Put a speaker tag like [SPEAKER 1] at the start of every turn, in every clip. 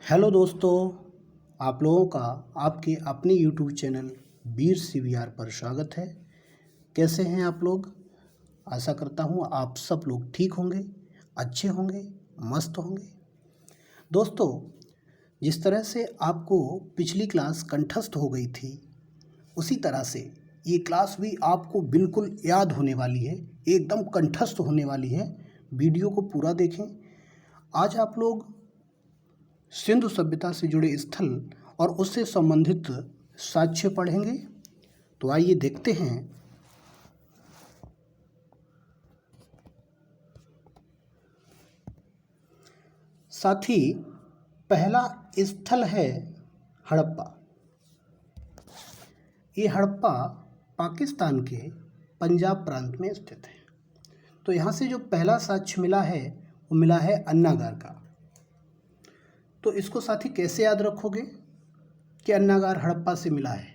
[SPEAKER 1] Hello दोस्तों, आप लोगों का आपके अपने यूट्यूब चैनल वीर सीवीआर पर स्वागत है। कैसे हैं आप लोग? आशा करता हूँ आप सब लोग ठीक होंगे, अच्छे होंगे, मस्त होंगे। दोस्तों, जिस तरह से आपको पिछली क्लास कंठस्थ हो गई थी, उसी तरह से ये क्लास भी आपको बिल्कुल याद होने वाली है, एकदम कंठस्थ होने वाली है। वीडियो को पूरा देखें। आज आप लोग सिंधु सभ्यता से जुड़े स्थल और उससे संबंधित साक्ष्य पढ़ेंगे। तो आइए देखते हैं। साथ ही पहला स्थल है हड़प्पा। ये हड़प्पा पाकिस्तान के पंजाब प्रांत में स्थित है। तो यहाँ से जो पहला साक्ष्य मिला है वो मिला है अन्नागार का। तो इसको साथी कैसे याद रखोगे कि अन्नागार हड़प्पा से मिला है?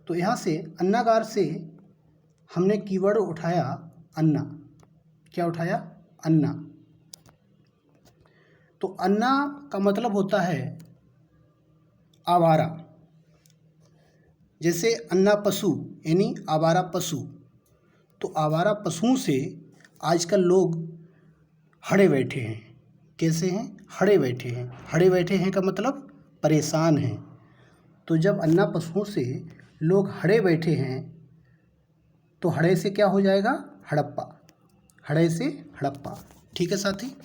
[SPEAKER 1] तो यहाँ से अन्नागार से हमने कीवर्ड उठाया अन्ना। क्या उठाया? अन्ना। तो अन्ना का मतलब होता है आवारा। जैसे अन्ना पशु यानी आवारा पशु। तो आवारा पशुओं से आजकल लोग हड़े बैठे हैं। कैसे हैं? हड़े बैठे हैं। हड़े बैठे हैं का मतलब परेशान हैं। तो जब अन्ना पशुओं से लोग हड़े बैठे हैं तो हड़े से क्या हो जाएगा? हड़प्पा। हड़े से हड़प्पा। ठीक है साथी,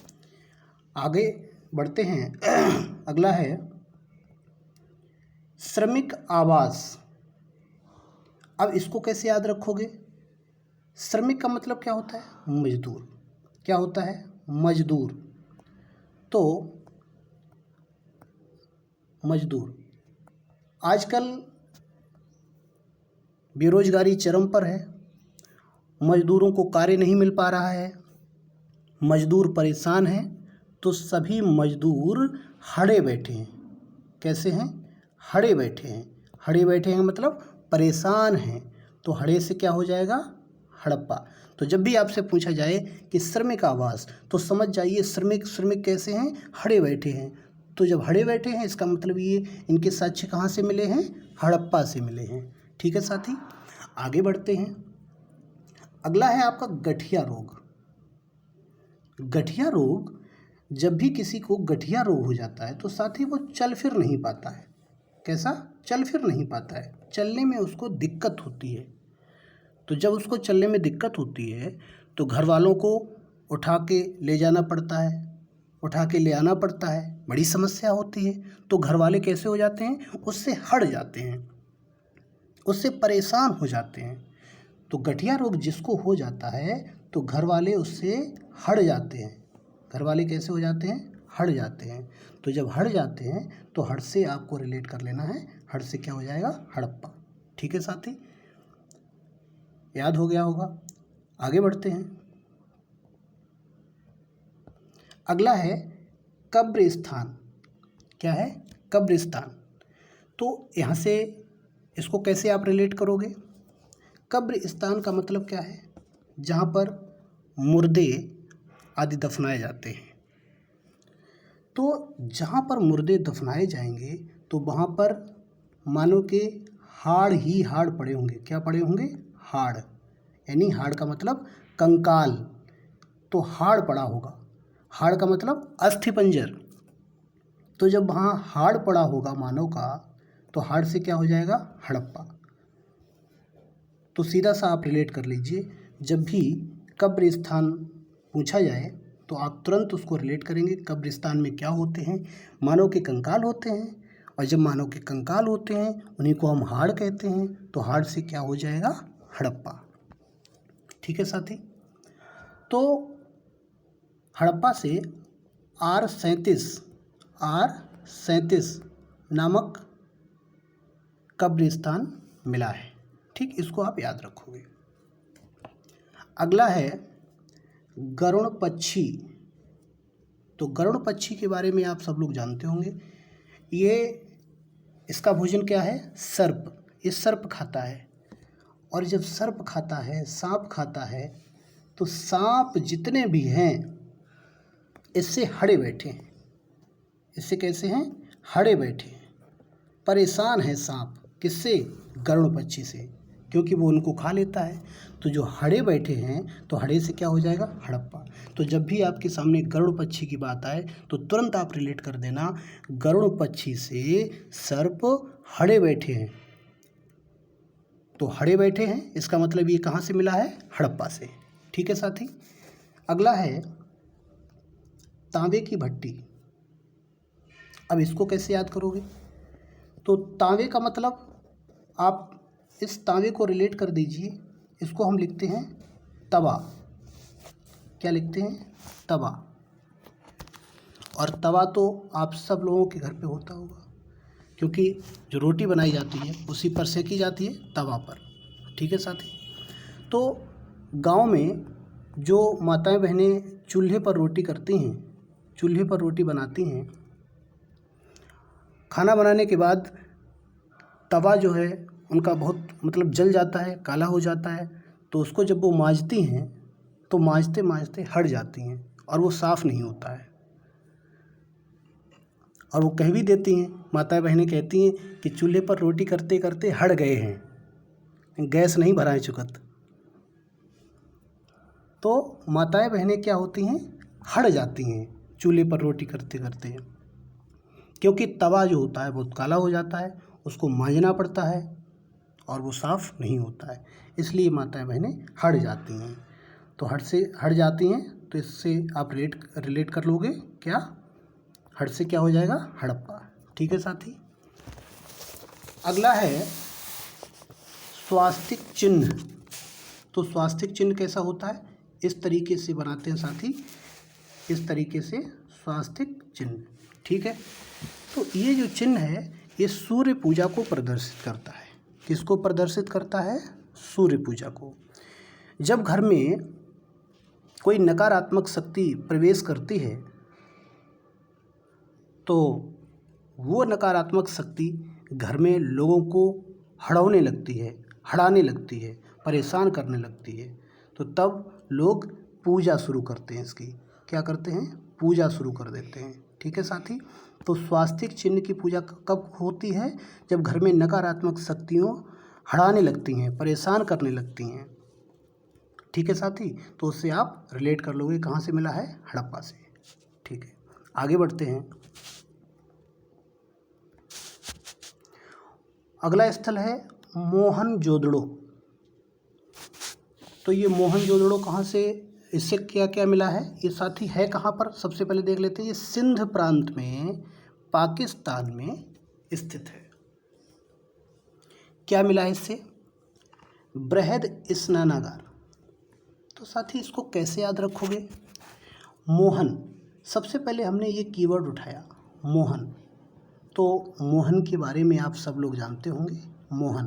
[SPEAKER 1] आगे बढ़ते हैं। अगला है श्रमिक आवास। अब इसको कैसे याद रखोगे? श्रमिक का मतलब क्या होता है? मजदूर। क्या होता है? मजदूर। तो मजदूर आजकल बेरोजगारी चरम पर है। मजदूरों को कार्य नहीं मिल पा रहा है, मजदूर परेशान हैं। तो सभी मजदूर हड़े बैठे हैं। कैसे हैं? हड़े बैठे हैं। हड़े बैठे हैं मतलब परेशान हैं। तो हड़े से क्या हो जाएगा? हड़प्पा। तो जब भी आपसे पूछा जाए कि श्रमिक आवास, तो समझ जाइए श्रमिक श्रमिक कैसे हैं? हड़े बैठे हैं। तो जब हड़े बैठे हैं इसका मतलब ये इनके साक्ष्य कहाँ से मिले हैं? हड़प्पा से मिले हैं। ठीक है साथी, आगे बढ़ते हैं। अगला है आपका गठिया रोग। गठिया रोग, जब भी किसी को गठिया रोग हो जाता है तो साथी वो चल फिर नहीं पाता है। कैसा? चल फिर नहीं पाता है, चलने में उसको दिक्कत होती है। तो जब उसको चलने में दिक्कत होती है तो घर वालों को उठा के ले जाना पड़ता है, उठा के ले आना पड़ता है। बड़ी समस्या होती है। तो घर वाले कैसे हो जाते हैं? उससे हट जाते हैं, उससे परेशान हो जाते हैं। तो गठिया रोग जिसको हो जाता है तो घर वाले उससे हट जाते हैं। घर वाले कैसे हो जाते हैं? हट जाते हैं। तो जब हट जाते हैं तो हट से आपको रिलेट कर लेना है। हट से क्या हो जाएगा? हड़प्पा। ठीक है साथी, याद हो गया होगा। आगे बढ़ते हैं। अगला है कब्रिस्तान। क्या है? कब्रिस्तान। तो यहाँ से इसको कैसे आप रिलेट करोगे? कब्रिस्तान का मतलब क्या है? जहाँ पर मुर्दे आदि दफनाए जाते हैं। तो जहाँ पर मुर्दे दफनाए जाएंगे तो वहाँ पर मानो के हाड़ ही हाड़ पड़े होंगे। क्या पड़े होंगे? हाड़। यानी हाड़ का मतलब कंकाल। तो हाड़ पड़ा होगा। हाड़ का मतलब अस्थिपंजर। तो जब वहाँ हाड़ पड़ा होगा मानव का तो हाड़ से क्या हो जाएगा? हड़प्पा। तो सीधा सा आप रिलेट कर लीजिए। जब भी कब्रिस्तान पूछा जाए तो आप तुरंत उसको रिलेट करेंगे। कब्रिस्तान में क्या होते हैं? मानव के कंकाल होते हैं। और जब मानव के कंकाल होते हैं उन्हीं को हम हाड़ कहते हैं। तो हाड़ से क्या हो जाएगा? हड़प्पा। ठीक है साथी, तो हड़प्पा से R37 नामक कब्रिस्तान मिला है। ठीक, इसको आप याद रखोगे। अगला है गरुड़ पक्षी। तो गरुड़ पक्षी के बारे में आप सब लोग जानते होंगे। ये इसका भोजन क्या है? सर्प। ये सर्प खाता है। और जब सर्प खाता है, सांप खाता है, तो सांप जितने भी हैं इससे हड़े बैठे हैं। इससे कैसे हैं? हड़े बैठे हैं। परेशान है सांप, किससे? गरुड़ पक्षी से, क्योंकि वो उनको खा लेता है। तो जो हड़े बैठे हैं, तो हड़े से क्या हो जाएगा? हड़प्पा। तो जब भी आपके सामने गरुड़ पक्षी की बात आए तो तुरंत आप रिलेट कर देना, गरुड़ पक्षी से सर्प हड़े बैठे हैं। तो हड़े बैठे हैं, इसका मतलब ये कहाँ से मिला है? हड़प्पा से। ठीक है साथी। अगला है तांबे की भट्टी। अब इसको कैसे याद करोगे? तो तांबे का मतलब, आप इस तांबे को रिलेट कर दीजिए, इसको हम लिखते हैं तवा। क्या लिखते हैं? तवा। और तवा तो आप सब लोगों के घर पे होता होगा, क्योंकि जो रोटी बनाई जाती है उसी पर सेकी जाती है, तवा पर। ठीक है साथी। तो गांव में जो माताएं बहनें चूल्हे पर रोटी करती हैं, चूल्हे पर रोटी बनाती हैं, खाना बनाने के बाद तवा जो है उनका बहुत मतलब जल जाता है, काला हो जाता है। तो उसको जब वो मांजती हैं तो मांजते मांजते हट जाती हैं और वो साफ़ नहीं होता है। और वो कह भी देती हैं, माताएं बहनें कहती हैं कि चूल्हे पर रोटी करते करते हट गए हैं, गैस नहीं भराए चुकत। तो माताएं बहनें क्या होती हैं? हट जाती हैं चूल्हे पर रोटी करते करते, क्योंकि तवा जो होता है बहुत काला हो जाता है, उसको मांजना पड़ता है और वो साफ़ नहीं होता है, इसलिए माताएं बहनें हट जाती हैं। तो हट जाती हैं, तो इससे आप रिलेट कर लोगे क्या? हट से क्या हो जाएगा? हड़प्पा। ठीक है साथी। अगला है स्वास्तिक चिन्ह। तो स्वास्तिक चिन्ह कैसा होता है? इस तरीके से बनाते हैं साथी, इस तरीके से स्वास्तिक चिन्ह। ठीक है। तो ये जो चिन्ह है ये सूर्य पूजा को प्रदर्शित करता है। किसको प्रदर्शित करता है? सूर्य पूजा को। जब घर में कोई नकारात्मक शक्ति प्रवेश करती है तो वो नकारात्मक शक्ति घर में लोगों को हड़ाने लगती है, हड़ाने लगती है, परेशान करने लगती है। तो तब लोग पूजा शुरू करते हैं इसकी। क्या करते हैं? पूजा शुरू कर देते हैं। ठीक है साथी। तो स्वास्तिक चिन्ह की पूजा कब होती है? जब घर में नकारात्मक शक्तियों हड़ाने लगती हैं, परेशान करने लगती हैं। ठीक है साथी। तो उससे आप रिलेट कर लोगे कहाँ से मिला है? हड़प्पा से। ठीक है, आगे बढ़ते हैं। अगला स्थल है मोहनजोदड़ो। तो ये मोहनजोदड़ो कहाँ से, इससे क्या क्या मिला है? ये साथी है कहाँ पर? सबसे पहले देख लेते हैं। ये सिंध प्रांत में, पाकिस्तान में स्थित है। क्या मिला है इससे? बृहद स्नानागार। तो साथी इसको कैसे याद रखोगे? मोहन, सबसे पहले हमने ये कीवर्ड उठाया मोहन। तो मोहन के बारे में आप सब लोग जानते होंगे। मोहन,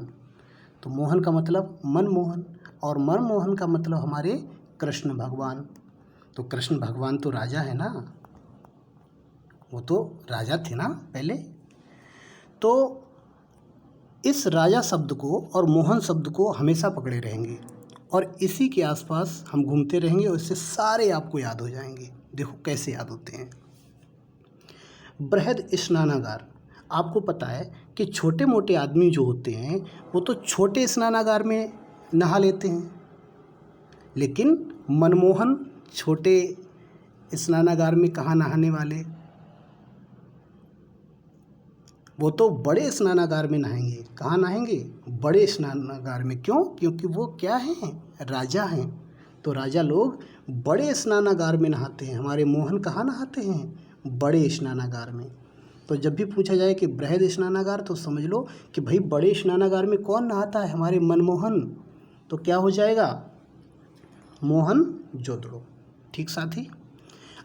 [SPEAKER 1] तो मोहन का मतलब मनमोहन, और मनमोहन का मतलब हमारे कृष्ण भगवान। तो कृष्ण भगवान तो राजा है ना, वो तो राजा थे ना पहले। तो इस राजा शब्द को और मोहन शब्द को हमेशा पकड़े रहेंगे और इसी के आसपास हम घूमते रहेंगे और इससे सारे आपको याद हो जाएंगे। देखो कैसे याद होते हैं। बृहद स्नानागार, आपको पता है कि छोटे मोटे आदमी जो होते हैं वो तो छोटे स्नानागार में नहा लेते हैं, लेकिन मनमोहन छोटे स्नानागार में कहाँ नहाने वाले, वो तो बड़े स्नानागार में नहाएंगे। कहाँ नहाएंगे? बड़े स्नानागार में। क्यों? क्योंकि वो क्या हैं? राजा हैं। तो राजा लोग बड़े स्नानागार में नहाते हैं। हमारे मोहन कहाँ नहाते हैं? बड़े स्नानागार में। तो जब भी पूछा जाए कि बृहद स्नानागार, तो समझ लो कि भाई बड़े स्नानागार में कौन नहाता है? हमारे मनमोहन। तो क्या हो जाएगा? मोहनजोदड़ो। ठीक साथी।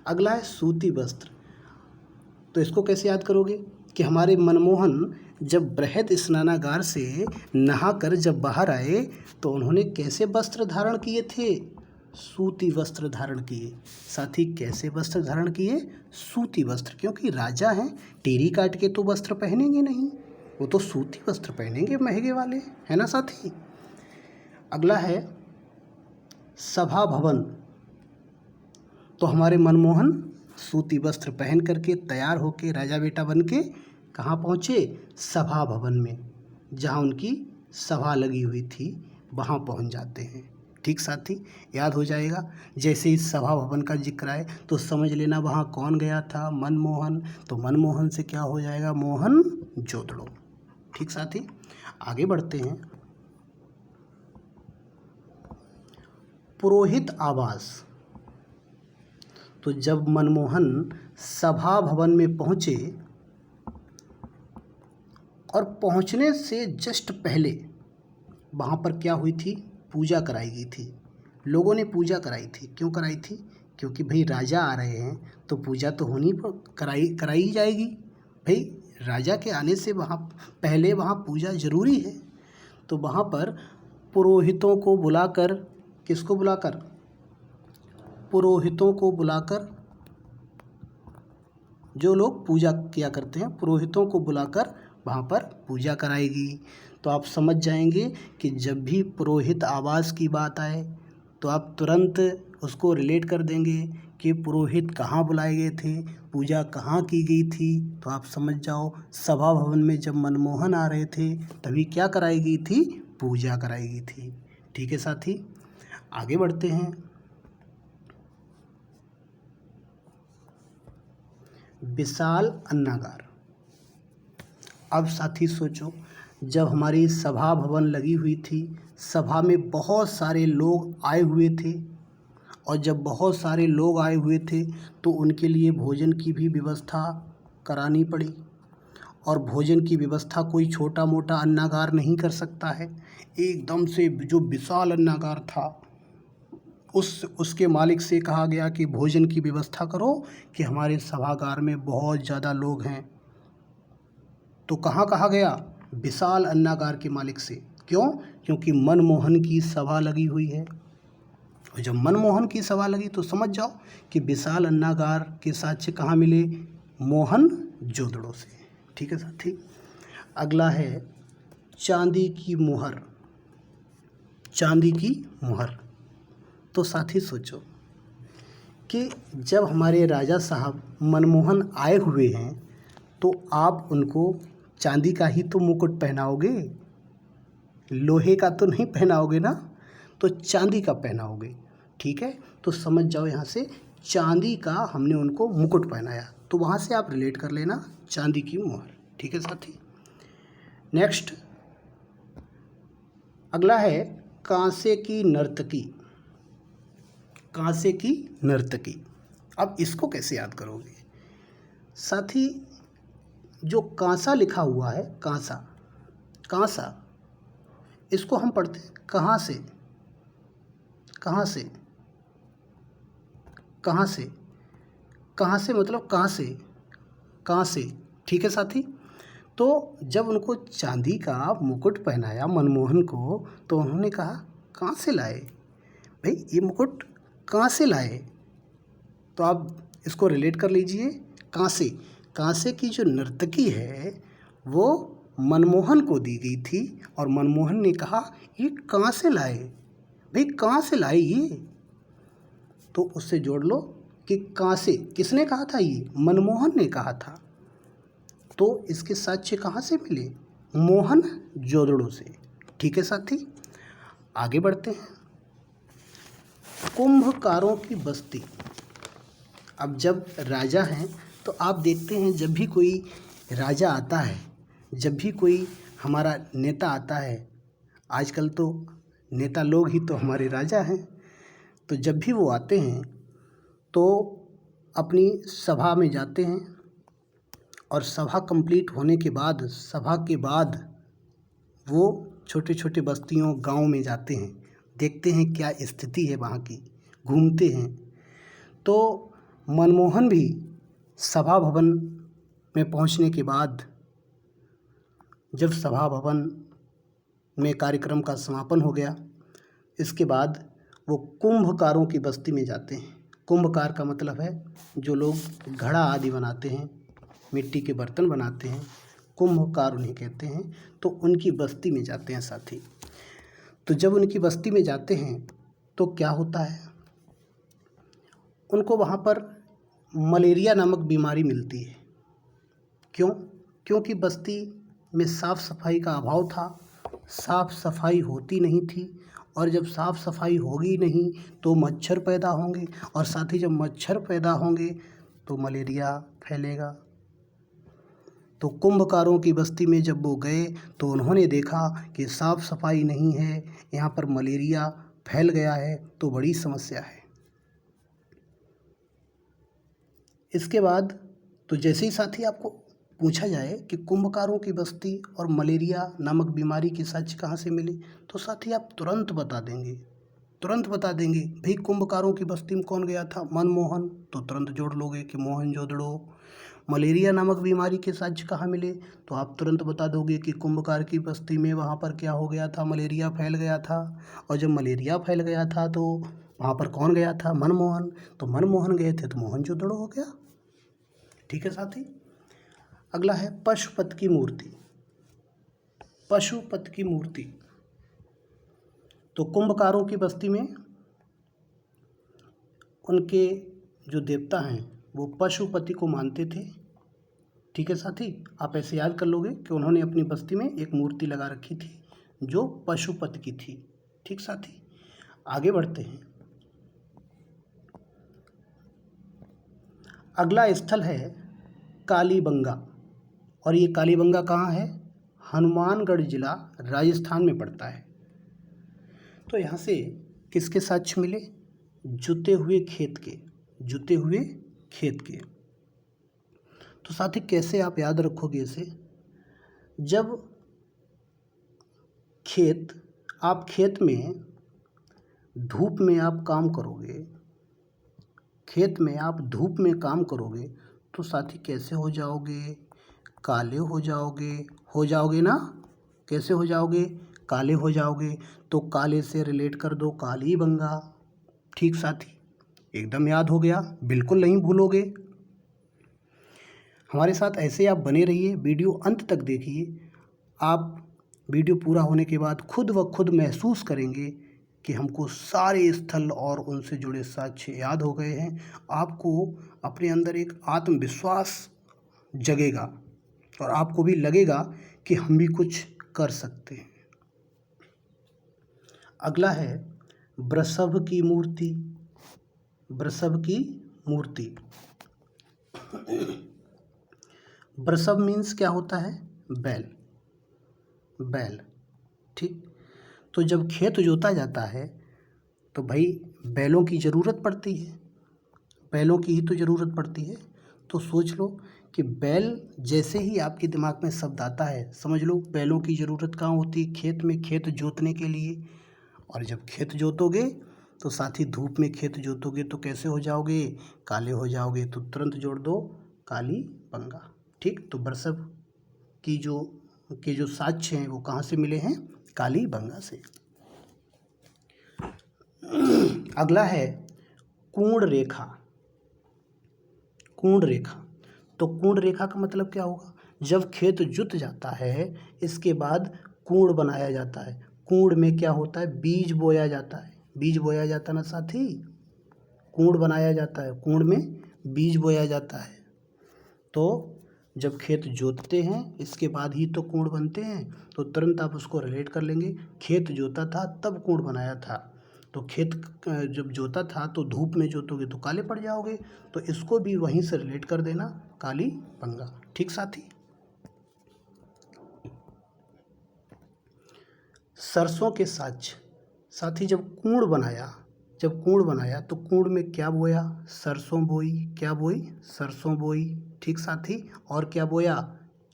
[SPEAKER 1] अगला है सूती वस्त्र। तो इसको कैसे याद करोगे कि हमारे मनमोहन जब बृहद स्नानागार से नहाकर जब बाहर आए तो उन्होंने कैसे वस्त्र धारण किए थे? सूती वस्त्र धारण किए। साथी कैसे वस्त्र धारण किए? सूती वस्त्र, क्योंकि राजा हैं, टेरी काट के तो वस्त्र पहनेंगे नहीं, वो तो सूती वस्त्र पहनेंगे महंगे वाले, है ना साथी। अगला है सभा भवन। तो हमारे मनमोहन सूती वस्त्र पहन करके तैयार होके राजा बेटा बन के कहाँ पहुँचे? सभा भवन में, जहाँ उनकी सभा लगी हुई थी वहाँ पहुँच जाते हैं। ठीक साथी, याद हो जाएगा। जैसे इस सभा भवन का जिक्र आए तो समझ लेना वहाँ कौन गया था? मनमोहन। तो मनमोहन से क्या हो जाएगा? मोहन जोदड़ो। ठीक साथी, आगे बढ़ते हैं। पुरोहित आवास। तो जब मनमोहन सभा भवन में पहुँचे और पहुँचने से जस्ट पहले वहाँ पर क्या हुई थी? पूजा कराई गई थी। लोगों ने पूजा कराई थी। क्यों कराई थी? क्योंकि भाई राजा आ रहे हैं तो पूजा तो कराई ही जाएगी। भाई राजा के आने से वहाँ पहले वहाँ पूजा ज़रूरी है। तो वहाँ पर पुरोहितों को बुलाकर, किसको बुलाकर? पुरोहितों को बुलाकर, जो लोग पूजा किया करते हैं पुरोहितों को बुलाकर वहाँ पर पूजा कराएगी। तो आप समझ जाएंगे कि जब भी पुरोहित आवास की बात आए तो आप तुरंत उसको रिलेट कर देंगे कि पुरोहित कहाँ बुलाए गए थे, पूजा कहाँ की गई थी। तो आप समझ जाओ सभा भवन में जब मनमोहन आ रहे थे तभी क्या कराई गई थी? पूजा कराई गई थी। ठीक है साथी, आगे बढ़ते हैं। विशाल अन्नागार। अब साथी सोचो, जब हमारी सभा भवन लगी हुई थी, सभा में बहुत सारे लोग आए हुए थे और जब बहुत सारे लोग आए हुए थे तो उनके लिए भोजन की भी व्यवस्था करानी पड़ी। और भोजन की व्यवस्था कोई छोटा मोटा अन्नागार नहीं कर सकता है। एकदम से जो विशाल अन्नागार था उसके मालिक से कहा गया कि भोजन की व्यवस्था करो कि हमारे सभागार में बहुत ज़्यादा लोग हैं। तो कहाँ कहा गया? विशाल अन्नागार के मालिक से। क्यों? क्योंकि मनमोहन की सभा लगी हुई है। और जब मनमोहन की सभा लगी तो समझ जाओ कि विशाल अन्नागार के साक्ष्य कहाँ मिले? मोहन जोदड़ो से। ठीक है साथी, अगला है चांदी की मुहर। चांदी की मुहर। तो साथी सोचो कि जब हमारे राजा साहब मनमोहन आए हुए हैं तो आप उनको चांदी का ही तो मुकुट पहनाओगे, लोहे का तो नहीं पहनाओगे ना, तो चांदी का पहनाओगे। ठीक है, तो समझ जाओ यहाँ से चांदी का हमने उनको मुकुट पहनाया। तो वहाँ से आप रिलेट कर लेना चांदी की मुहर। ठीक है साथी, नेक्स्ट अगला है कांसे की नर्तकी। कांसे की नर्तकी। अब इसको कैसे याद करोगे साथी? जो कांसा लिखा हुआ है, कांसा, कांसा, इसको हम पढ़ते हैं कहाँ से? कहाँ से? कहाँ से? कहाँ से मतलब कहाँ से? कहाँ से? ठीक है साथी, तो जब उनको चांदी का मुकुट पहनाया मनमोहन को तो उन्होंने कहा कहाँ से लाए भाई, ये मुकुट कहाँ से लाए? तो आप इसको रिलेट कर लीजिए कांसे। कांसे की जो नर्तकी है वो मनमोहन को दी गई थी और मनमोहन ने कहा ये कहाँ से लाए भाई, कहाँ से लाए ये? तो उससे जोड़ लो कि कांसे किसने कहा था? ये मनमोहन ने कहा था। तो इसके साक्ष्य कहाँ से मिले? मोहन जोदड़ो से। ठीक है साथी, आगे बढ़ते हैं। कुंभकारों की बस्ती। अब जब राजा हैं तो आप देखते हैं जब भी कोई राजा आता है, जब भी कोई हमारा नेता आता है, आजकल तो नेता लोग ही तो हमारे राजा हैं, तो जब भी वो आते हैं तो अपनी सभा में जाते हैं और सभा कंप्लीट होने के बाद, सभा के बाद वो छोटे छोटे बस्तियों गांव में जाते हैं, देखते हैं क्या स्थिति है वहाँ की, घूमते हैं। तो मनमोहन भी सभा भवन में पहुँचने के बाद जब सभा भवन में कार्यक्रम का समापन हो गया, इसके बाद वो कुंभकारों की बस्ती में जाते हैं। कुंभकार का मतलब है जो लोग घड़ा आदि बनाते हैं, मिट्टी के बर्तन बनाते हैं, कुंभकार उन्हें कहते हैं। तो उनकी बस्ती में जाते हैं साथी। तो जब उनकी बस्ती में जाते हैं तो क्या होता है, उनको वहाँ पर मलेरिया नामक बीमारी मिलती है। क्यों? क्योंकि बस्ती में साफ़ सफाई का अभाव था, साफ़ सफाई होती नहीं थी, और जब साफ़ सफाई होगी नहीं तो मच्छर पैदा होंगे, और साथ ही जब मच्छर पैदा होंगे तो मलेरिया फैलेगा। तो कुंभकारों की बस्ती में जब वो गए तो उन्होंने देखा कि साफ़ सफाई नहीं है, यहाँ पर मलेरिया फैल गया है, तो बड़ी समस्या है। इसके बाद तो जैसे ही साथी आपको पूछा जाए कि कुंभकारों की बस्ती और मलेरिया नामक बीमारी की सच कहाँ से मिली, तो साथी आप तुरंत बता देंगे, तुरंत बता देंगे। भाई कुंभकारों की बस्ती में कौन गया था? मनमोहन। तो तुरंत जोड़ लोगे कि मोहनजोदड़ो। मलेरिया नामक बीमारी के सच कहाँ मिले, तो आप तुरंत बता दोगे कि कुंभकार की बस्ती में वहाँ पर क्या हो गया था, मलेरिया फैल गया था। और जब मलेरिया फैल गया था तो वहाँ पर कौन गया था? मनमोहन। तो मनमोहन गए थे तो मोहनजोदड़ो हो गया। ठीक है साथी। अगला है पशुपति की मूर्ति। पशुपति की मूर्ति तो कुंभकारों की बस्ती में उनके जो देवता हैं वो पशुपति को मानते थे। ठीक है साथी, आप ऐसे याद कर लोगे कि उन्होंने अपनी बस्ती में एक मूर्ति लगा रखी थी जो पशुपति की थी। ठीक साथी, आगे बढ़ते हैं। अगला स्थल है कालीबंगा, और ये कालीबंगा कहाँ है? हनुमानगढ़ जिला राजस्थान में पड़ता है। तो यहाँ से किसके साक्ष्य मिले? जुते हुए खेत के, जुते हुए खेत के। तो साथी कैसे आप याद रखोगे इसे? जब आप खेत में धूप में आप काम करोगे, खेत में आप धूप में काम करोगे तो साथी कैसे हो जाओगे? काले हो जाओगे ना? कैसे हो जाओगे? काले हो जाओगे। तो काले से रिलेट कर दो कालीबंगा। ठीक साथी, एकदम याद हो गया, बिल्कुल नहीं भूलोगे। हमारे साथ ऐसे आप बने रहिए, वीडियो अंत तक देखिए। आप वीडियो पूरा होने के बाद खुद व खुद महसूस करेंगे कि हमको सारे स्थल और उनसे जुड़े साक्ष्य याद हो गए हैं। आपको अपने अंदर एक आत्मविश्वास जगेगा और आपको भी लगेगा कि हम भी कुछ कर सकते हैं। अगला है वृषभ की मूर्ति। वृषभ की मूर्ति। वृषभ मीन्स क्या होता है? बैल, बैल। ठीक, तो जब खेत जोता जाता है तो भाई बैलों की ज़रूरत पड़ती है, बैलों की ही तो ज़रूरत पड़ती है। तो सोच लो कि बैल जैसे ही आपके दिमाग में शब्द आता है, समझ लो बैलों की ज़रूरत कहाँ होती है? खेत में, खेत जोतने के लिए। और जब खेत जोतोगे तो साथ ही धूप में खेत जोतोगे तो कैसे हो जाओगे? काले हो जाओगे। तो तुरंत जोड़ दो कालीबंगा। ठीक, तो वृषभ की जो साक्ष्य हैं वो कहाँ से मिले हैं? कालीबंगा से। अगला है कूर्ण रेखा। कूर्ण रेखा, तो कूर्ण रेखा का मतलब क्या होगा? जब खेत जुत जाता है इसके बाद कूर्ण बनाया जाता है। कूर्ण में क्या होता है? बीज बोया जाता है। बीज बोया जाता है ना साथी? कूर्ण बनाया जाता है, कूर्ण में बीज बोया जाता है। तो जब खेत जोतते हैं इसके बाद ही तो कूर्ण बनते हैं। तो तुरंत आप उसको रिलेट कर लेंगे, खेत जोता था तब कूर्ण बनाया था। तो खेत जब जोता था तो धूप में जोतोगे तो काले पड़ जाओगे। तो इसको भी वहीं से रिलेट कर देना, कालीबंगा। ठीक साथी। सरसों के साक्ष्य। साथी जब कूर्ण बनाया तो कूर्ण में क्या बोया? सरसों बोई। क्या बोई? सरसों बोई। ठीक साथी, और क्या बोया?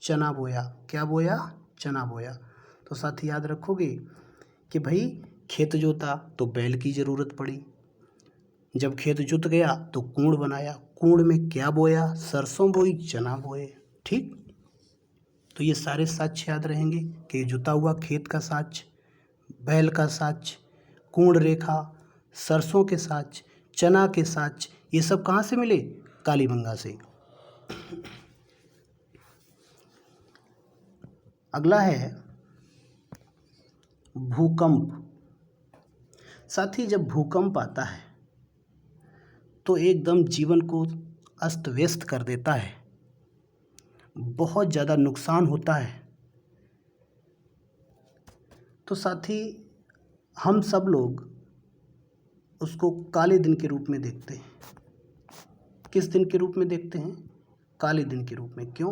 [SPEAKER 1] चना बोया। क्या बोया? चना बोया। तो साथी याद रखोगे कि भाई खेत जोता तो बैल की ज़रूरत पड़ी, जब खेत जुत गया तो कूर्ण बनाया, कूर्ण में क्या बोया? सरसों बोई, चना बोए। ठीक, तो ये सारे साक्ष्य याद रहेंगे कि जुता हुआ खेत का साक्ष्य, बैल का साक्ष्य, कूर्ण रेखा, सरसों के साक्ष्य, चना के साक्ष्य, ये सब कहाँ से मिले? कालीबंगा से। अगला है भूकंप। साथी जब भूकंप आता है तो एकदम जीवन को अस्त व्यस्त कर देता है, बहुत ज़्यादा नुकसान होता है। तो साथ ही हम सब लोग उसको काले दिन के रूप में देखते हैं। किस दिन के रूप में देखते हैं? काले दिन के रूप में। क्यों?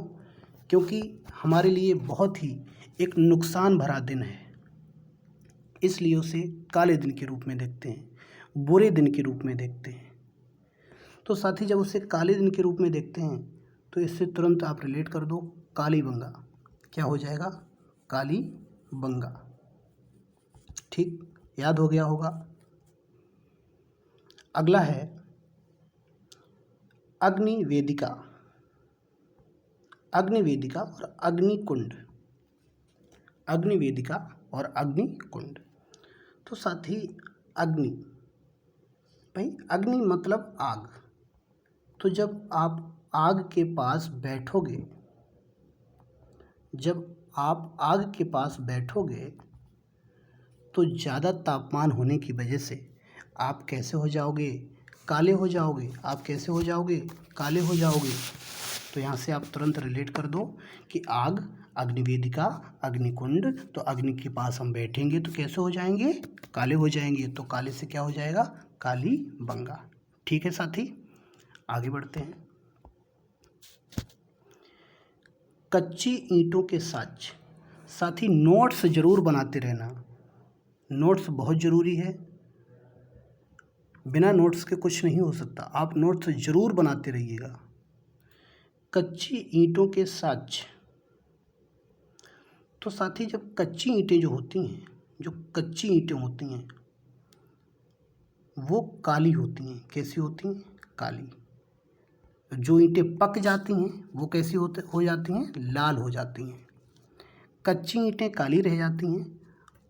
[SPEAKER 1] क्योंकि हमारे लिए बहुत ही एक नुकसान भरा दिन है, इसलिए उसे काले दिन के रूप में देखते हैं, बुरे दिन के रूप में देखते हैं। तो साथ ही जब उसे काले दिन के रूप में देखते हैं तो इससे तुरंत आप रिलेट कर दो, कालीबंगा। क्या हो जाएगा? कालीबंगा। ठीक, याद हो गया होगा। अगला है अग्निवेदिका। अग्निवेदिका और अग्निकुंड। अग्निवेदिका और अग्निकुंड। तो साथ ही अग्नि, भाई अग्नि मतलब आग। तो जब आप आग के पास बैठोगे, जब आप आग के पास बैठोगे तो ज़्यादा तापमान होने की वजह से आप कैसे हो जाओगे? काले हो जाओगे। आप कैसे हो जाओगे? काले हो जाओगे। तो यहाँ से आप तुरंत रिलेट कर दो कि आग, अग्निवेदिका, अग्निकुंड। तो अग्नि के पास हम बैठेंगे तो कैसे हो जाएंगे? काले हो जाएंगे। तो काले से क्या हो जाएगा? कालीबंगा। ठीक है साथी, आगे बढ़ते हैं। कच्ची ईंटों के साथ साथी नोट्स ज़रूर बनाते रहना। नोट्स बहुत ज़रूरी है, बिना नोट्स के कुछ नहीं हो सकता। आप नोट्स ज़रूर बनाते रहिएगा। कच्ची ईंटों के साथ, तो साथी जब कच्ची ईंटें जो होती हैं, जो कच्ची ईंटें होती हैं वो काली होती हैं। कैसी होती हैं? काली। जो ईंटें पक जाती हैं वो कैसी हो जाती हैं? लाल हो जाती हैं। कच्ची ईंटें काली रह जाती हैं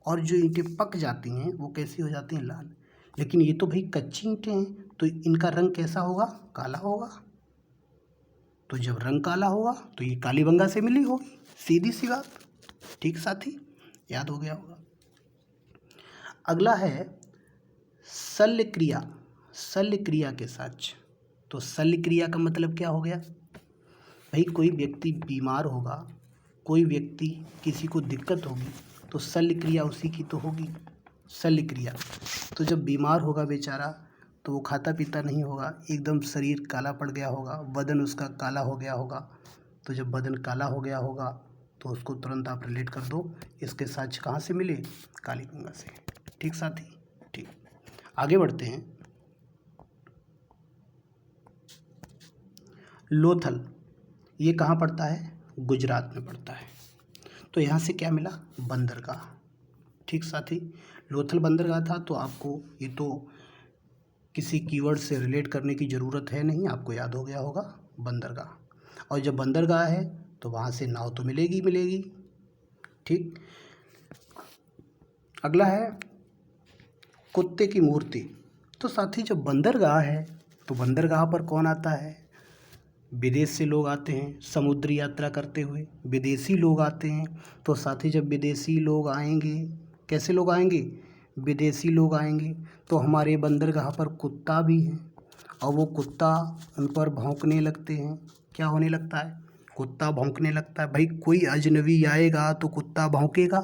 [SPEAKER 1] और जो ईंटें पक जाती हैं वो कैसी हो जाती हैं? लाल। लेकिन ये तो भाई कच्ची ईंटें हैं, तो इनका रंग कैसा होगा? काला होगा। तो जब रंग काला होगा तो ये कालीबंगा से मिली होगी, सीधी सी बात। ठीक साथी, याद हो गया होगा। अगला है शल्य क्रिया। शल्य क्रिया के साथ। तो शल्य क्रिया का मतलब क्या हो गया? भाई कोई व्यक्ति बीमार होगा, कोई व्यक्ति, किसी को दिक्कत होगी तो शल्य क्रिया उसी की तो होगी। शल्य क्रिया, तो जब बीमार होगा बेचारा तो वो खाता पीता नहीं होगा, एकदम शरीर काला पड़ गया होगा, बदन उसका काला हो गया होगा। तो जब बदन काला हो गया होगा तो उसको तुरंत आप रिलेट कर दो, इसके साथ कहाँ से मिले? कालीबंगा से। ठीक साथी, ठीक, आगे बढ़ते हैं। लोथल, ये कहाँ पड़ता है? गुजरात में पड़ता है। तो यहाँ से क्या मिला? बंदरगाह। ठीक साथी, लोथल बंदरगाह था। तो आपको ये तो किसी कीवर्ड से रिलेट करने की ज़रूरत है नहीं, आपको याद हो गया होगा बंदरगाह। और जब बंदरगाह है तो वहाँ से नाव तो मिलेगी मिलेगी। ठीक, अगला है कुत्ते की मूर्ति। तो साथी जब बंदरगाह है तो बंदरगाह पर कौन आता है? विदेश से लोग आते हैं, समुद्री यात्रा करते हुए विदेशी लोग आते हैं। तो साथी जब विदेशी लोग आएंगे, कैसे लोग आएंगे? विदेशी लोग आएंगे तो हमारे बंदरगाह पर कुत्ता भी है और वो कुत्ता उन पर भौंकने लगते हैं। क्या होने लगता है? कुत्ता भौंकने लगता है। भाई कोई अजनबी आएगा तो कुत्ता भौंकेगा।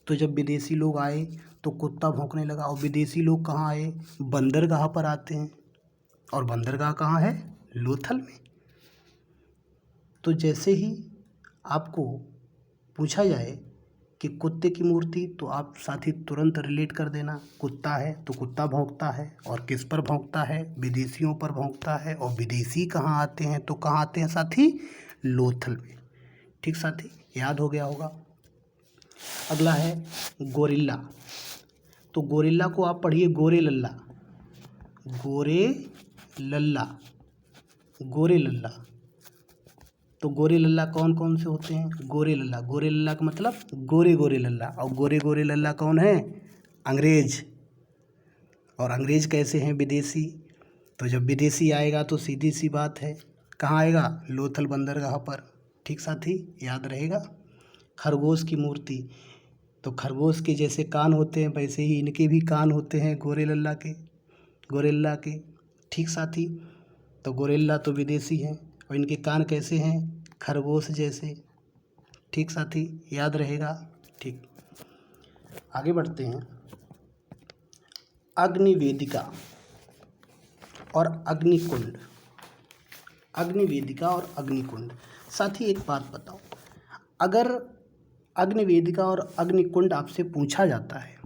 [SPEAKER 1] तो जब विदेशी लोग आए तो कुत्ता भौंकने लगा। और विदेशी लोग कहाँ आए? बंदरगाह पर आते हैं। और बंदरगाह कहाँ है? लोथल में। तो जैसे ही आपको पूछा जाए कि कुत्ते की मूर्ति, तो आप साथी तुरंत रिलेट कर देना, कुत्ता है तो कुत्ता भौंकता है। और किस पर भौंकता है? विदेशियों पर भौंकता है। और विदेशी कहाँ आते हैं? तो कहाँ आते हैं साथी? लोथल में। ठीक साथी, याद हो गया होगा। अगला है गोरिल्ला। तो गोरिल्ला को आप पढ़िए गोरे लल्ला। गोरे लल्ला, गोरे लल्ला। तो गोरे लल्ला कौन कौन से होते हैं? गोरे लल्ला, गोरे लल्ला का मतलब गोरे गोरे लल्ला। और गोरे गोरे लल्ला कौन है? अंग्रेज। और अंग्रेज कैसे हैं? विदेशी। तो जब विदेशी आएगा तो सीधी सी बात है, कहाँ आएगा? लोथल बंदरगाह पर। ठीक साथी, याद रहेगा। खरगोश की मूर्ति। तो खरगोश के जैसे कान होते हैं वैसे ही इनके भी कान होते हैं गोरे लल्ला के, गोरिल्ला के। ठीक साथी, तो गोरिल्ला तो विदेशी हैं और इनके कान कैसे हैं? खरगोश जैसे। ठीक साथी, याद रहेगा। ठीक, आगे बढ़ते हैं। अग्निवेदिका और अग्निकुंड। अग्निवेदिका और अग्निकुंड। साथी एक बात बताओ, अगर अग्निवेदिका और अग्निकुंड आपसे पूछा जाता है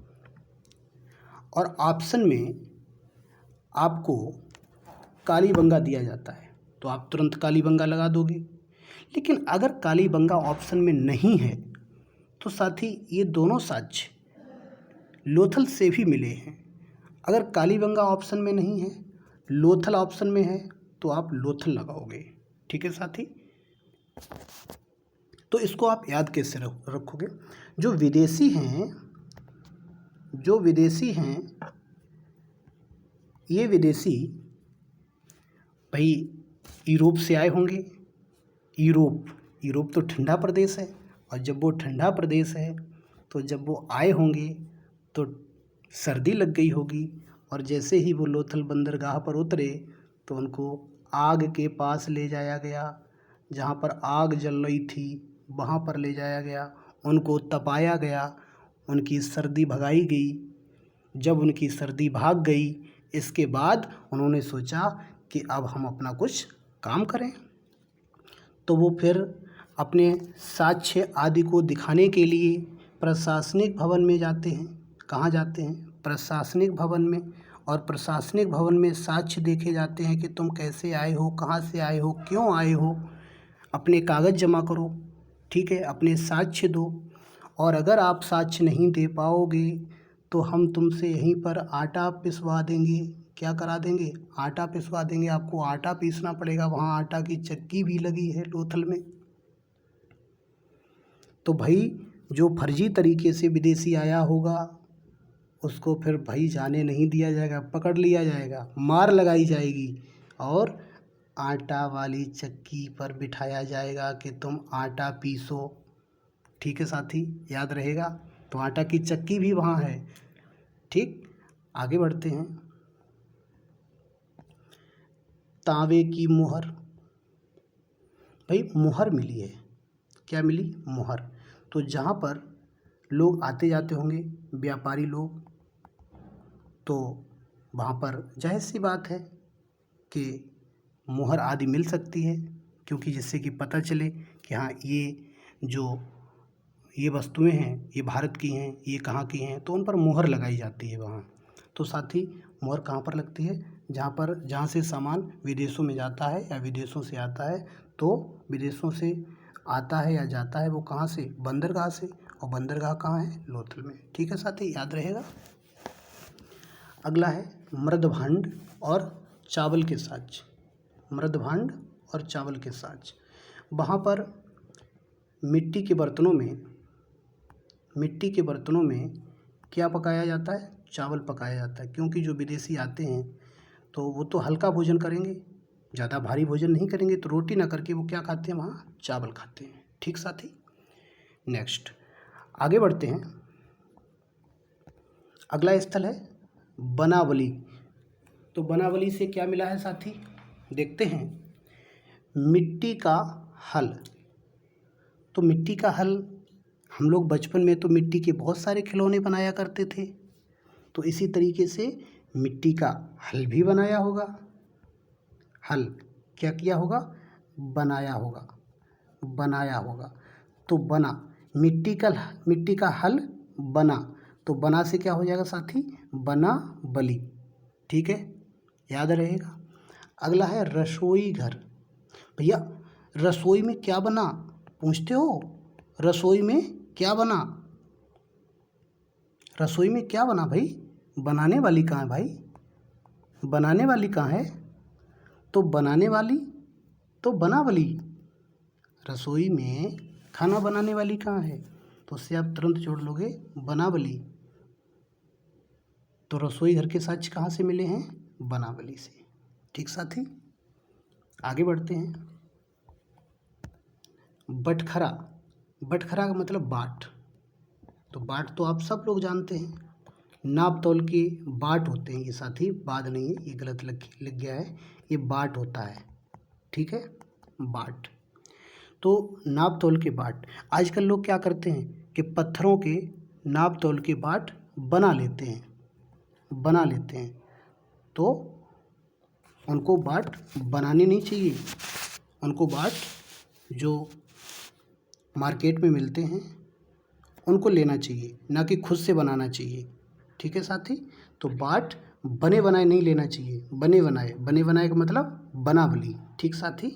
[SPEAKER 1] और ऑप्शन में आपको कालीबंगा दिया जाता है तो आप तुरंत कालीबंगा लगा दोगे। लेकिन अगर कालीबंगा ऑप्शन में नहीं है तो साथी ये दोनों साक्ष्य लोथल से भी मिले हैं। अगर कालीबंगा ऑप्शन में नहीं है, लोथल ऑप्शन में है, तो आप लोथल लगाओगे। ठीक है साथी, तो इसको आप याद कैसे रखोगे? जो विदेशी हैं ये विदेशी भाई यूरोप से आए होंगे। यूरोप तो ठंडा प्रदेश है, और जब वो ठंडा प्रदेश है तो जब वो आए होंगे तो सर्दी लग गई होगी, और जैसे ही वो लोथल बंदरगाह पर उतरे तो उनको आग के पास ले जाया गया। जहाँ पर आग जल रही थी वहाँ पर ले जाया गया, उनको तपाया गया, उनकी सर्दी भगाई गई। जब उनकी सर्दी भाग गई, इसके बाद उन्होंने सोचा कि अब हम अपना कुछ काम करें। तो वो फिर अपने साक्ष्य आदि को दिखाने के लिए प्रशासनिक भवन में जाते हैं। कहाँ जाते हैं? प्रशासनिक भवन में। और प्रशासनिक भवन में साक्ष्य देखे जाते हैं कि तुम कैसे आए हो, कहाँ से आए हो, क्यों आए हो, अपने कागज़ जमा करो। ठीक है, अपने साक्ष्य दो, और अगर आप साक्ष्य नहीं दे पाओगे तो हम तुमसे यहीं पर आटा पिसवा देंगे। क्या करा देंगे? आटा पिसवा देंगे। आपको आटा पीसना पड़ेगा। वहाँ आटा की चक्की भी लगी है लोथल में। तो भाई जो फर्जी तरीके से विदेशी आया होगा उसको फिर भाई जाने नहीं दिया जाएगा, पकड़ लिया जाएगा, मार लगाई जाएगी और आटा वाली चक्की पर बिठाया जाएगा कि तुम आटा पीसो। ठीक है साथी, याद रहेगा। तो आटा की चक्की भी वहाँ है। ठीक, आगे बढ़ते हैं। तांबे की मुहर। भाई मुहर मिली है। क्या मिली? मुहर। तो जहाँ पर लोग आते जाते होंगे, व्यापारी लोग, तो वहाँ पर जाहिर सी बात है कि मुहर आदि मिल सकती है, क्योंकि जिससे कि पता चले कि हाँ ये वस्तुएं हैं, ये भारत की हैं, ये कहाँ की हैं, तो उन पर मुहर लगाई जाती है वहाँ। तो साथ ही मुहर कहाँ पर लगती है? जहाँ से सामान विदेशों में जाता है या विदेशों से आता है, तो विदेशों से आता है या जाता है वो कहाँ से? बंदरगाह से। और बंदरगाह कहाँ है? लोथल में। ठीक है साथी, याद रहेगा। अगला है मृदभांड और चावल के साज। मृदभांड और चावल के साज। वहाँ पर मिट्टी के बर्तनों में क्या पकाया जाता है? चावल पकाया जाता है, क्योंकि जो विदेशी आते हैं तो वो तो हल्का भोजन करेंगे, ज़्यादा भारी भोजन नहीं करेंगे, तो रोटी ना करके वो क्या खाते हैं? वहाँ चावल खाते हैं। ठीक साथी, नेक्स्ट आगे बढ़ते हैं। अगला स्थल है बनावली। तो बनावली से क्या मिला है साथी? देखते हैं। मिट्टी का हल। तो मिट्टी का हल, हम लोग बचपन में तो मिट्टी के बहुत सारे खिलौने बनाया करते थे, तो इसी तरीके से मिट्टी का हल भी बनाया होगा। हल क्या किया होगा? बनाया होगा। तो बना, मिट्टी का हल बना, तो बना से क्या हो जाएगा साथी? बना बली। ठीक है, याद रहेगा। अगला है रसोई घर। भैया रसोई में क्या बना? पूछते हो, रसोई में क्या बना? रसोई में क्या बना भाई? बनाने वाली कहाँ है भाई? बनाने वाली कहाँ है? तो बनाने वाली तो बनावली। रसोई में खाना बनाने वाली कहाँ है? तो उससे आप तुरंत जोड़ लोगे बनावली। तो रसोई घर के साक्ष्य कहाँ से मिले हैं? बनावली से। ठीक साथी, आगे बढ़ते हैं। बटखरा। बटखरा का मतलब बाट। तो बाट तो आप सब लोग जानते हैं, नाप तौल के बाट होते हैं ये साथी, बाद नहीं है, ये गलत लिख गया है, ये बाट होता है, ठीक है, बाट। तो नाप तोल के बाट, आजकल लोग क्या करते हैं कि पत्थरों के नाप तोल के बाट बना लेते हैं, तो उनको बाट बनाने नहीं चाहिए, उनको बाट जो मार्केट में मिलते हैं उनको लेना चाहिए, ना कि खुद से बनाना चाहिए, ठीक है साथी। तो बाट बने बनाए नहीं लेना चाहिए, बने बनाए का मतलब बनावली, ठीक साथी।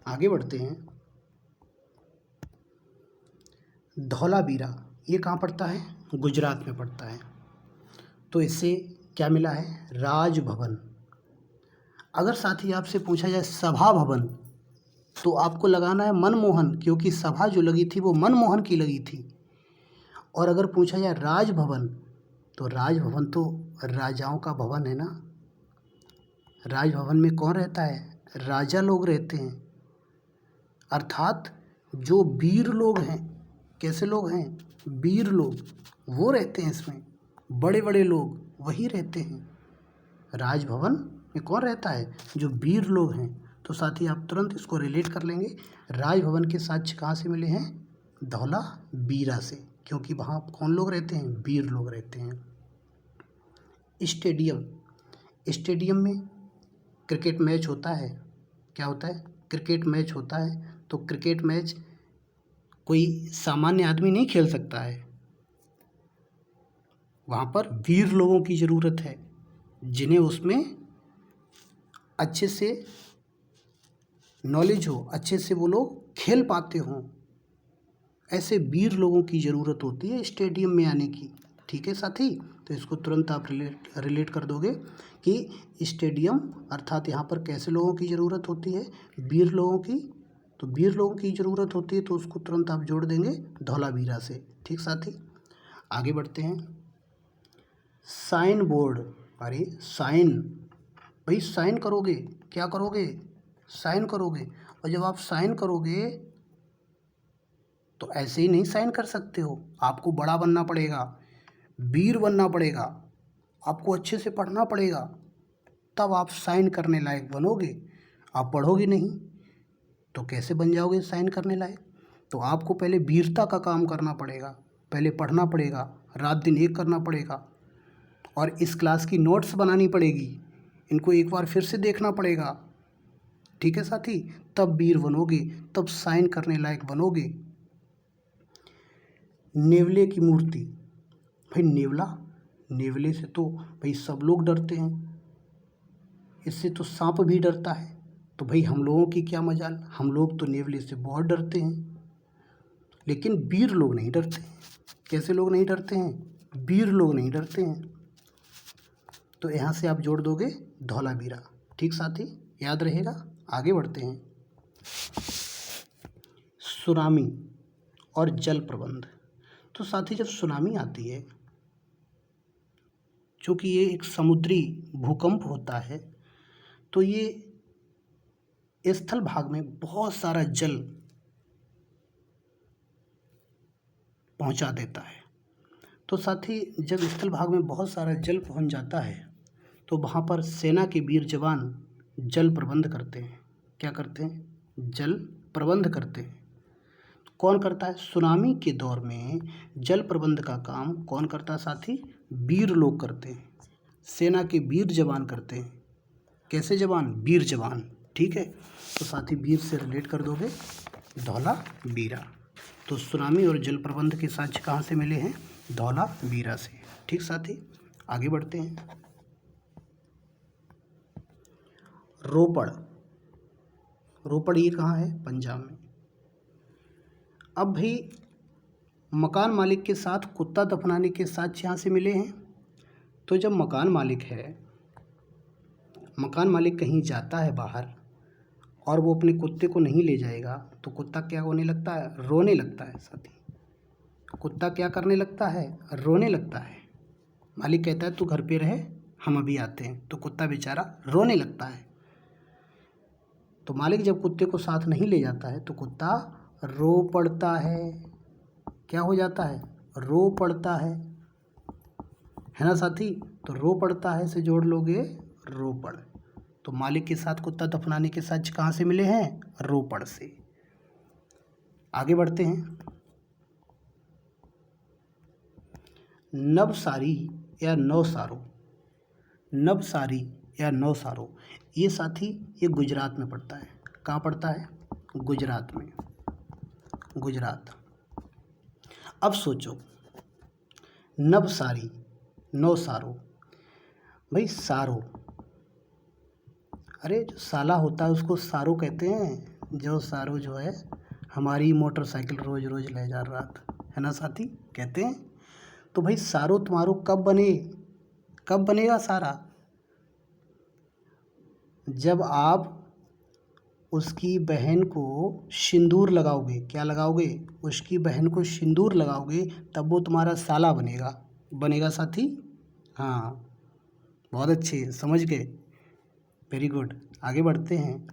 [SPEAKER 1] आगे बढ़ते हैं। धौलावीरा, ये कहाँ पड़ता है? गुजरात में पड़ता है। तो इससे क्या मिला है? राजभवन। अगर साथी आपसे पूछा जाए सभा भवन, तो आपको लगाना है मनमोहन, क्योंकि सभा जो लगी थी वो मनमोहन की लगी थी। और अगर पूछा जाए राजभवन, तो राजभवन तो राजाओं का भवन है ना। राजभवन में कौन रहता है? राजा लोग रहते हैं, अर्थात जो वीर लोग हैं। कैसे लोग हैं? वीर लोग, वो रहते हैं इसमें, बड़े बड़े लोग वही रहते हैं। राजभवन में कौन रहता है? जो वीर लोग हैं। तो साथ ही आप तुरंत इसको रिलेट कर लेंगे, राजभवन के साक्ष्य कहाँ से मिले हैं? धौलावीरा से, क्योंकि वहाँ कौन लोग रहते हैं? वीर लोग रहते हैं। स्टेडियम में क्रिकेट मैच होता है। क्या होता है? क्रिकेट मैच होता है। तो क्रिकेट मैच कोई सामान्य आदमी नहीं खेल सकता है, वहाँ पर वीर लोगों की ज़रूरत है, जिन्हें उसमें अच्छे से नॉलेज हो, अच्छे से वो लोग खेल पाते हों। ऐसे वीर लोगों की ज़रूरत होती है स्टेडियम में आने की, ठीक है साथी। तो इसको तुरंत आप रिलेट कर दोगे कि स्टेडियम अर्थात यहाँ पर कैसे लोगों की ज़रूरत होती है? वीर लोगों की। तो वीर लोगों की ज़रूरत होती है, तो उसको तुरंत आप जोड़ देंगे धौलावीरा से, ठीक साथी। आगे बढ़ते हैं। साइन बोर्ड, अरे साइन, भाई साइन करोगे, क्या करोगे? साइन करोगे। और जब आप साइन करोगे तो ऐसे ही नहीं साइन कर सकते हो, आपको बड़ा बनना पड़ेगा, वीर बनना पड़ेगा, आपको अच्छे से पढ़ना पड़ेगा, तब आप साइन करने लायक बनोगे। आप पढ़ोगे नहीं तो कैसे बन जाओगे साइन करने लायक? तो आपको पहले वीरता का काम करना पड़ेगा, पहले पढ़ना पड़ेगा, रात दिन एक करना पड़ेगा, और इस क्लास की नोट्स बनानी पड़ेगी, इनको एक बार फिर से देखना पड़ेगा, ठीक है साथी। तब वीर बनोगे, तब साइन करने लायक बनोगे। नेवले की मूर्ति, भाई नेवले से तो भाई सब लोग डरते हैं, इससे तो सांप भी डरता है। तो भाई हम लोगों की क्या मजाल, हम लोग तो नेवले से बहुत डरते हैं, लेकिन वीर लोग नहीं डरते। कैसे लोग नहीं डरते हैं? वीर लोग नहीं डरते हैं। तो यहाँ से आप जोड़ दोगे धौलावीरा, ठीक साथी, याद रहेगा। आगे बढ़ते हैं। सुनामी और जल प्रबंध। तो साथी जब सुनामी आती है, चूँकि ये एक समुद्री भूकंप होता है, तो ये स्थल भाग में बहुत सारा जल पहुंचा देता है। तो साथी जब स्थल भाग में बहुत सारा जल पहुंच जाता है, तो वहाँ पर सेना के वीर जवान जल प्रबंध करते हैं। क्या करते हैं? जल प्रबंध करते हैं। कौन करता है? सुनामी के दौर में जल प्रबंध का काम कौन करता है साथी? वीर लोग करते हैं, सेना के वीर जवान करते हैं। कैसे जवान? वीर जवान, ठीक है। तो साथी वीर से रिलेट कर दोगे धौलावीरा। तो सुनामी और जल प्रबंध के साक्ष्य कहाँ से मिले हैं? धौलावीरा से, ठीक साथी। आगे बढ़ते हैं। रोपड़ ये कहाँ है? पंजाब में। अब भाई मकान मालिक के साथ कुत्ता दफनाने के साक्ष्य यहाँ से मिले हैं। तो जब मकान मालिक कहीं जाता है बाहर और वो अपने कुत्ते को नहीं ले जाएगा, तो कुत्ता क्या होने लगता है? रोने लगता है साथी। कुत्ता क्या करने लगता है? रोने लगता है। मालिक कहता है तू घर पे रहे, हम अभी आते हैं, तो कुत्ता बेचारा रोने लगता है। तो मालिक जब कुत्ते को साथ नहीं ले जाता है तो कुत्ता रो पड़ता है। क्या हो जाता है? रो पड़ता है ना साथी। तो रो पड़ता है से जोड़ लोगे रोपड़, तो मालिक के साथ कुत्ता दफनाने के साक्ष्य कहाँ से मिले हैं? रोपड़ से। आगे बढ़ते हैं। नवसारी या नवसारो, नवसारी या नवसारो, ये साथी ये गुजरात में पड़ता है। कहाँ पड़ता है? गुजरात में, गुजरात। अब सोचो, नवसारी, नवसारो, भाई सारो, अरे जो साला होता है उसको सारो कहते हैं। जो सारो जो है हमारी मोटरसाइकिल रोज रोज ले जा रहा था, है ना साथी, कहते हैं। तो भाई सारो तुम्हारो कब बने, कब बनेगा सारा? जब आप उसकी बहन को सिंदूर लगाओगे। क्या लगाओगे? उसकी बहन को सिंदूर लगाओगे, तब वो तुम्हारा साला बनेगा। बनेगा साथी? हाँ, बहुत अच्छे, समझ गए, वेरी गुड। आगे बढ़ते हैं।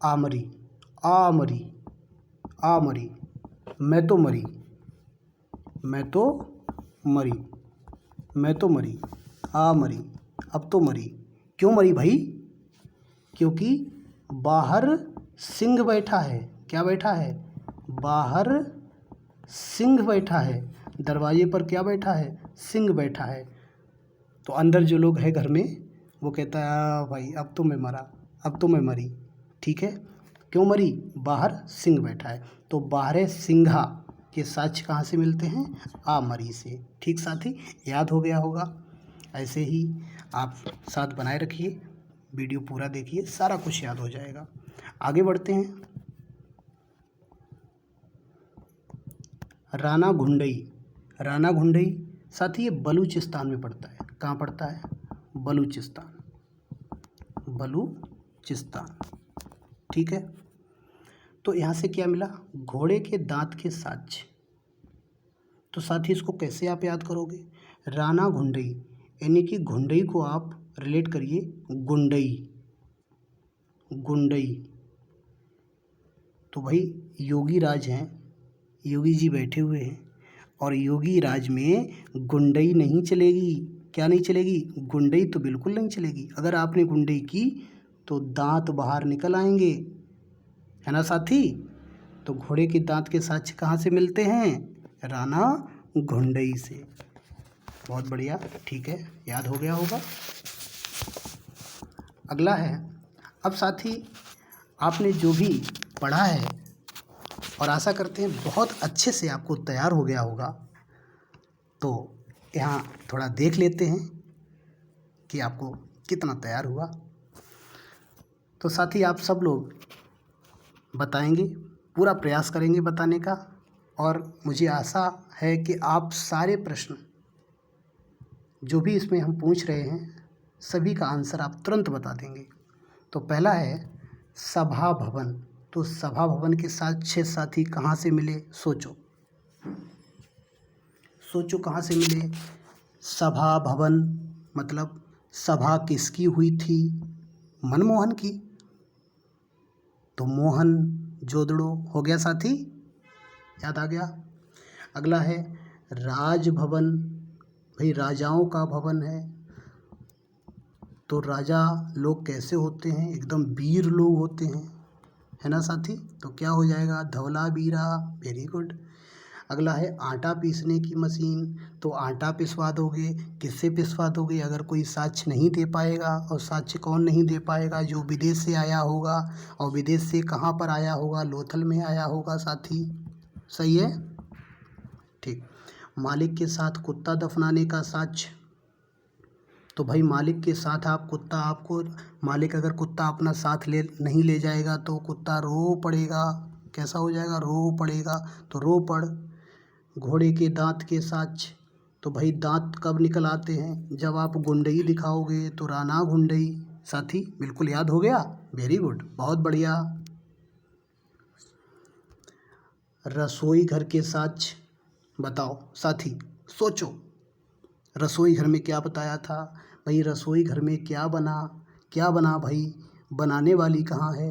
[SPEAKER 1] आमरी, आमरी, आमरी, मैं तो मरी, मैं तो मरी, मैं तो मरी, आमरी, अब तो मरी। क्यों मरी भाई? क्योंकि बाहर सिंह बैठा है। क्या बैठा है? बाहर सिंह बैठा है। दरवाजे पर क्या बैठा है? सिंह बैठा है। तो अंदर जो लोग हैं घर में, वो कहता है भाई अब तो मैं मरा, अब तो मैं मरी। ठीक है, क्यों मरी? बाहर सिंह बैठा है। तो बाहरे सिंघा के साक्ष्य कहाँ से मिलते हैं? आमरी से। ठीक साथी, याद हो गया होगा। ऐसे ही आप साथ बनाए रखिए, वीडियो पूरा देखिए, सारा कुछ याद हो जाएगा। आगे बढ़ते हैं। राना घुंडई, राना घुंडई साथी ये बलूचिस्तान में पड़ता है। कहाँ पड़ता है? बलूचिस्तान, बलूचिस्तान। ठीक है, तो यहाँ से क्या मिला? घोड़े के दांत के साक्ष्य। तो साथी इसको कैसे आप याद करोगे? राना घुंडई, यानी कि घुंडई को आप रिलेट करिए गुंडई, गुंडई। तो भाई योगी राज हैं, योगी जी बैठे हुए हैं, और योगी राज में गुंडई नहीं चलेगी। क्या नहीं चलेगी? गुंडई तो बिल्कुल नहीं चलेगी। अगर आपने गुंडई की तो दांत बाहर निकल आएंगे, है ना साथी। तो घोड़े के दांत के साक्ष्य कहाँ से मिलते हैं? राना घुंडई से। बहुत बढ़िया, ठीक है, याद हो गया होगा। अगला है, अब साथी आपने जो भी पढ़ा है, और आशा करते हैं बहुत अच्छे से आपको तैयार हो गया होगा, तो यहाँ थोड़ा देख लेते हैं कि आपको कितना तैयार हुआ। तो साथी आप सब लोग बताएंगे, पूरा प्रयास करेंगे बताने का, और मुझे आशा है कि आप सारे प्रश्न जो भी इसमें हम पूछ रहे हैं सभी का आंसर आप तुरंत बता देंगे। तो पहला है सभा भवन। तो सभा भवन के साथ 6 साथी कहाँ से मिले? सोचो, सोचो कहाँ से मिले? सभा भवन मतलब सभा किसकी हुई थी? मनमोहन की। तो मोहन जोदड़ो हो गया साथी, याद आ गया। अगला है राजभवन, भाई राजाओं का भवन है। तो राजा लोग कैसे होते हैं? एकदम वीर लोग होते हैं, है ना साथी। तो क्या हो जाएगा? धवला बीरा, वेरी गुड। अगला है आटा पीसने की मशीन। तो आटा पिसवा दोगे, किससे पिसवा दोगे? अगर कोई साक्ष्य नहीं दे पाएगा, और साक्ष्य कौन नहीं दे पाएगा? जो विदेश से आया होगा, और विदेश से कहाँ पर आया होगा? लोथल में आया होगा साथी, सही है, ठीक। मालिक के साथ कुत्ता दफनाने का साक्ष्य। तो भाई मालिक के साथ आप कुत्ता, आपको मालिक अगर कुत्ता अपना साथ नहीं ले जाएगा तो कुत्ता रो पड़ेगा। कैसा हो जाएगा? रो पड़ेगा। तो रो पड़। घोड़े के दांत के साक्ष्य। तो भाई दांत कब निकल आते हैं? जब आप गुंडई दिखाओगे। तो राना गुंडई साथी, बिल्कुल याद हो गया, वेरी गुड, बहुत बढ़िया। रसोई घर के साक्ष्य बताओ साथी, सोचो रसोई घर में क्या बताया था? भाई रसोई घर में क्या बना? क्या बना भाई? बनाने वाली कहाँ है?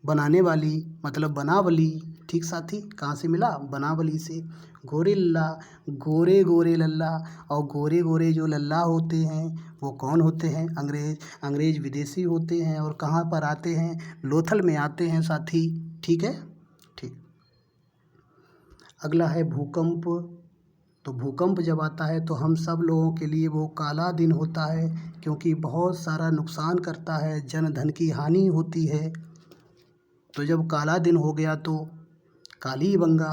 [SPEAKER 1] बनाने वाली मतलब बनावली, ठीक साथी, कहाँ से मिला? बनावली से। गोरे लल्ला, गोरे गोरे लल्ला, और गोरे गोरे जो लल्ला होते हैं वो कौन होते हैं? अंग्रेज विदेशी होते हैं। और कहाँ पर आते हैं? लोथल में आते हैं साथी। ठीक है, ठीक। अगला है भूकंप। तो भूकंप जब आता है तो हम सब लोगों के लिए वो काला दिन होता है, क्योंकि बहुत सारा नुकसान करता है, जन धन की हानि होती है। तो जब काला दिन हो गया तो काली बंगा।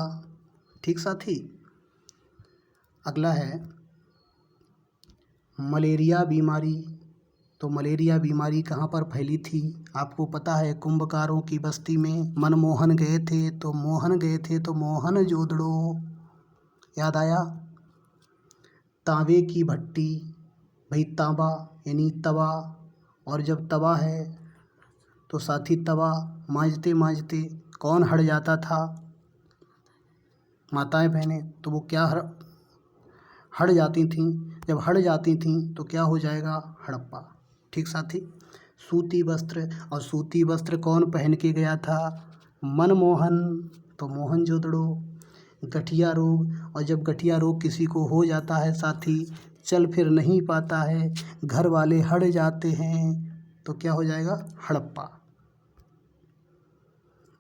[SPEAKER 1] ठीक साथी। अगला है मलेरिया बीमारी। तो मलेरिया बीमारी कहाँ पर फैली थी? आपको पता है, कुंभकारों की बस्ती में मनमोहन गए थे तो मोहन जोदड़ो। याद आया? तांबे की भट्टी, भाई तांबा यानी तवा, और जब तवा है तो साथी तवा मांजते मांजते कौन हट जाता था? माताएं बहनें। तो वो क्या हट जाती थीं। जब हट जाती थीं तो क्या हो जाएगा? हड़प्पा। ठीक साथी। सूती वस्त्र, और सूती वस्त्र कौन पहन के गया था? मनमोहन, तो मोहनजोदड़ो। गठिया रोग, और जब गठिया रोग किसी को हो जाता है साथी, चल फिर नहीं पाता है, घर वाले हट जाते हैं, तो क्या हो जाएगा? हड़प्पा।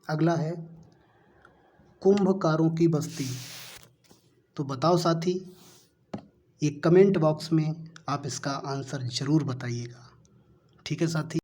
[SPEAKER 1] अगला है कुंभकारों की बस्ती। तो बताओ साथी, एक कमेंट बॉक्स में आप इसका आंसर ज़रूर बताइएगा। ठीक है साथी।